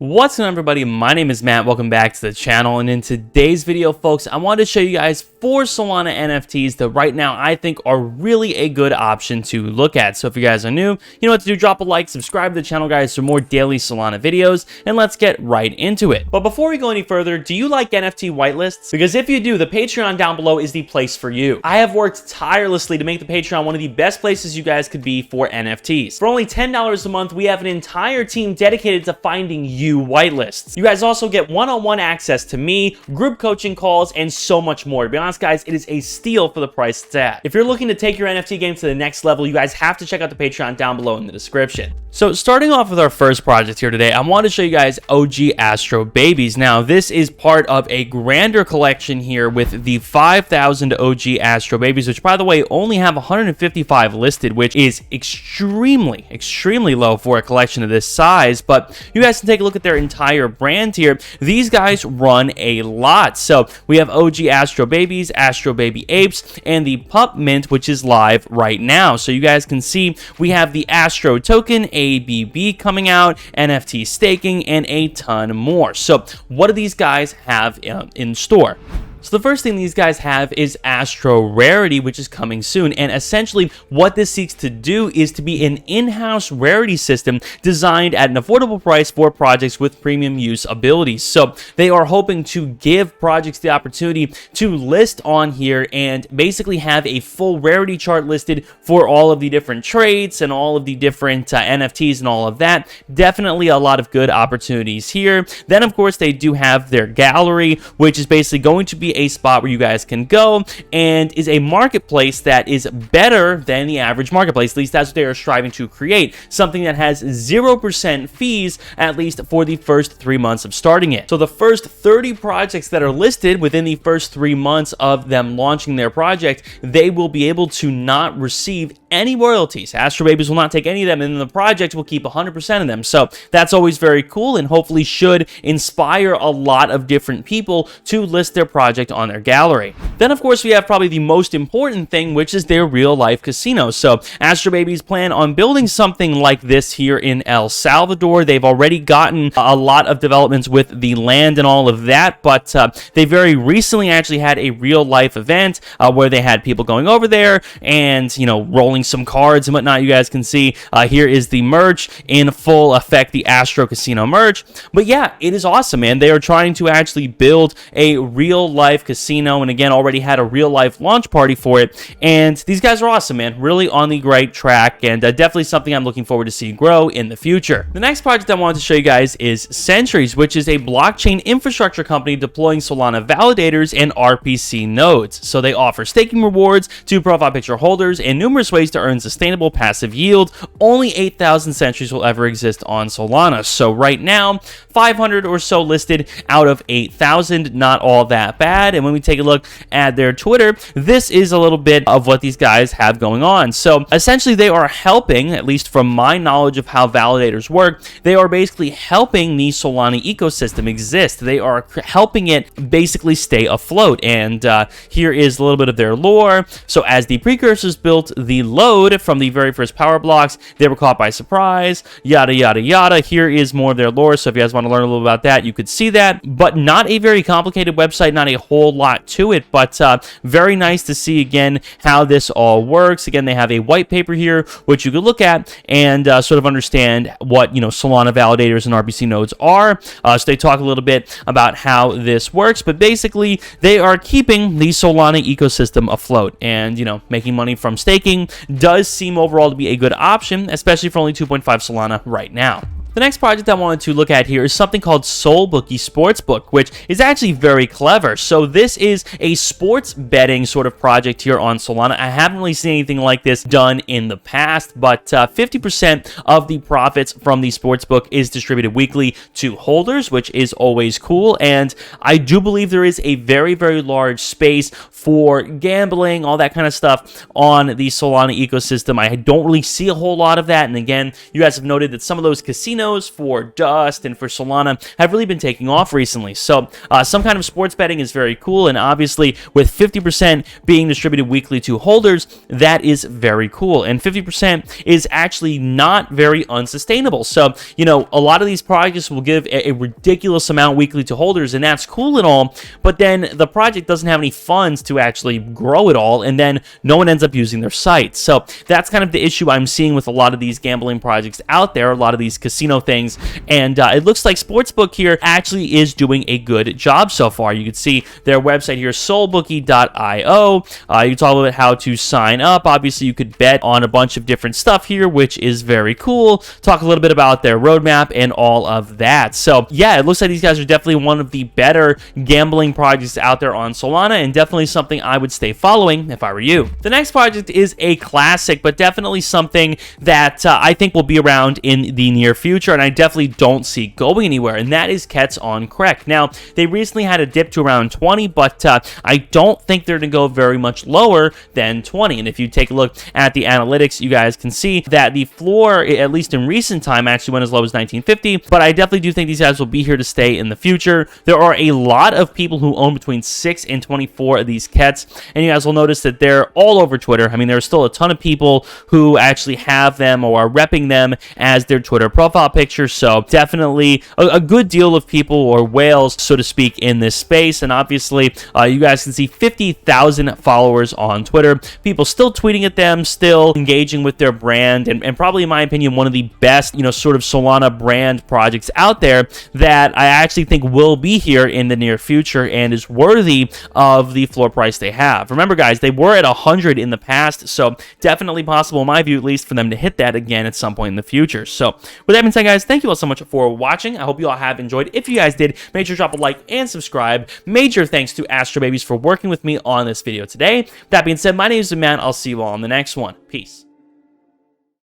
What's going on, everybody? My name is Matt. Welcome back to the channel, and in today's video, folks, I wanted to show you guys 4 Solana NFTs that right now I think are really a good option to look at. So if you guys are new, you know what to do. Drop a like, subscribe to the channel, guys, for more daily Solana videos, and let's get right into it. But before we go any further, do you like NFT whitelists? Because if you do, the Patreon down below is the place for you. I have worked tirelessly to make the Patreon one of the best places you guys could be for NFTs. For only $10 a month, we have an entire team dedicated to finding you whitelists. You guys also get one-on-one access to me, group coaching calls, and so much more. To be honest, guys, it is a steal for the price it's at. If you're looking to take your NFT game to the next level, you guys have to check out the Patreon down below in the description. So starting off with our first project here today, I want to show you guys OG Astro Babies. Now, this is part of a grander collection here with the 5,000 OG Astro Babies, which, by the way, only have 155 listed, which is extremely low for a collection of this size. But you guys can take a look at their entire brand here. These guys run a lot. So we have OG Astro Babies, Astro Baby Apes, and the Pup Mint, which is live right now. So you guys can see we have the Astro Token, ABB coming out, NFT staking, and a ton more. So what do these guys have in store? So the first thing these guys have is Astro Rarity, which is coming soon. And essentially what this seeks to do is to be an in-house rarity system designed at an affordable price for projects with premium use abilities. So they are hoping to give projects the opportunity to list on here and basically have a full rarity chart listed for all of the different traits and all of the different NFTs and all of that. Definitely a lot of good opportunities here. Then, of course, they do have their gallery, which is basically going to be a spot where you guys can go and is a marketplace that is better than the average marketplace. At least that's what they are striving to create. Something that has 0% fees, at least for the first 3 months of starting it. So the first 30 projects that are listed within the first 3 months of them launching their project, they will be able to not receive any royalties. Astro Babies will not take any of them, and the project will keep 100% of them. So that's always very cool and hopefully should inspire a lot of different people to list their project on their gallery. Then, of course, we have probably the most important thing, which is their real-life casino. So Astro Babies plan on building something like this here in El Salvador. They've already gotten a lot of developments with the land and all of that, but they very recently actually had a real-life event where they had people going over there and, you know, rolling some cards and whatnot. You guys can see here is the merch in full effect, the Astro Casino merch. But yeah, it is awesome, man. They are trying to actually build a real-life casino, and again, already had a real-life launch party for it. And these guys are awesome, man. Really on the right track, and definitely something I'm looking forward to see grow in the future. The next project I wanted to show you guys is Centuries, which is a blockchain infrastructure company deploying Solana validators and RPC nodes. So they offer staking rewards to profile picture holders and numerous ways to earn sustainable passive yield. Only 8,000 Centuries will ever exist on Solana. So right now, 500 or so listed out of 8,000. Not all that bad. And when we take a look at their Twitter, this is a little bit of what these guys have going on. So essentially they are helping, at least from my knowledge of how validators work, they are basically helping the Solana ecosystem exist. They are helping it basically stay afloat. And here is a little bit of their lore. So as the precursors built the load from the very first power blocks, they were caught by surprise, yada, yada, yada. Here is more of their lore. So if you guys want to learn a little about that, you could see that, but not a very complicated website, not a whole lot to it, but very nice to see again how this all works. Again, they have a white paper here which you could look at and sort of understand what, you know, Solana validators and RPC nodes are. So they talk a little bit about how this works, but basically they are keeping the Solana ecosystem afloat, and, you know, making money from staking does seem overall to be a good option, especially for only 2.5 Solana right now. The next project I wanted to look at here is something called Soulbook Sportsbook, which is actually very clever. So this is a sports betting sort of project here on Solana. I haven't really seen anything like this done in the past, but 50% of the profits from the sportsbook is distributed weekly to holders, which is always cool. And I do believe there is a very, very large space for gambling, all that kind of stuff on the Solana ecosystem. I don't really see a whole lot of that. And again, you guys have noted that some of those casinos casinos, for Dust, and for Solana have really been taking off recently. So some kind of sports betting is very cool, and obviously with 50% being distributed weekly to holders, that is very cool. And 50% is actually not very unsustainable. So, you know, a lot of these projects will give a ridiculous amount weekly to holders, and that's cool and all, but then the project doesn't have any funds to actually grow it all, and then no one ends up using their site. So that's kind of the issue I'm seeing with a lot of these gambling projects out there, a lot of these casino things, and it looks like Sportsbook here actually is doing a good job so far. You can see their website here, soulbookie.io. You can talk about how to sign up. Obviously, you could bet on a bunch of different stuff here, which is very cool. Talk a little bit about their roadmap and all of that. So yeah, it looks like these guys are definitely one of the better gambling projects out there on Solana, and definitely something I would stay following if I were you. The next project is a classic, but definitely something that I think will be around in the near future, and I definitely don't see going anywhere, and that is Kets on Krek. Now, they recently had a dip to around 20, but I don't think they're going to go very much lower than 20. And if you take a look at the analytics, you guys can see that the floor, at least in recent time, actually went as low as 1950, but I definitely do think these guys will be here to stay in the future. There are a lot of people who own between 6 and 24 of these Kets, and you guys will notice that they're all over Twitter. I mean, there's still a ton of people who actually have them or are repping them as their Twitter profile picture, so definitely a good deal of people, or whales, so to speak, in this space. And obviously, you guys can see 50,000 followers on Twitter, people still tweeting at them, still engaging with their brand, and probably, in my opinion, one of the best, you know, sort of Solana brand projects out there that I actually think will be here in the near future and is worthy of the floor price they have. Remember, guys, they were at 100 in the past, so definitely possible, in my view at least, for them to hit that again at some point in the future. So with that being said, guys, thank you all so much for watching. I hope you all have enjoyed. If you guys did, make sure to drop a like and subscribe. Major thanks to Astro Babies for working with me on this video today. That being said, my name is Matt. I'll see you all on the next one. Peace.